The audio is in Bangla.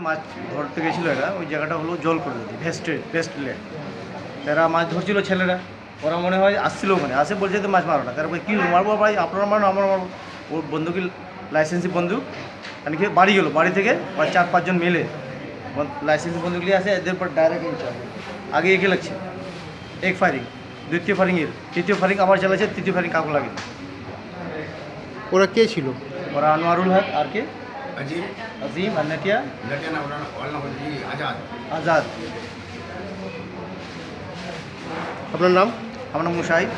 মাছ ধরতে গেছিলো এরা, ওই জায়গাটা হলো জলকূপি, ভেস্টল্যান্ড। এরা মাছ ধরছিল ছেলেরা, ওরা মনে হয় আসছিল, ওখানে আসে বলছে তো মাছ মারো না। তারপরে কী মারবো ভাই, আপনারা মারো আমরা মারবো। ওর বন্দুকের লাইসেন্সি বন্দুক মানে কি বাড়ি গেলো, বাড়ি থেকে ওরা 4-5 জন মিলে লাইসেন্সি বন্দুক নিয়ে আসে, এদের পর ডাইরেক্ট আগে একে লাগছে এক ফায়ারিং, দ্বিতীয় ফায়ারিংয়ের, তৃতীয় ফায়ারিং আবার চালাচ্ছে, তৃতীয় ফায়ারিং কাউকে লাগে। ওরা কে ছিল? ওরা আনোয়ারুল হক আর কে अजीब আজিম আর নেটিয়া लड़के ना वाला जी आजाद। আজাদ। আপনার নাম? আমার নাম মুশাহিদ।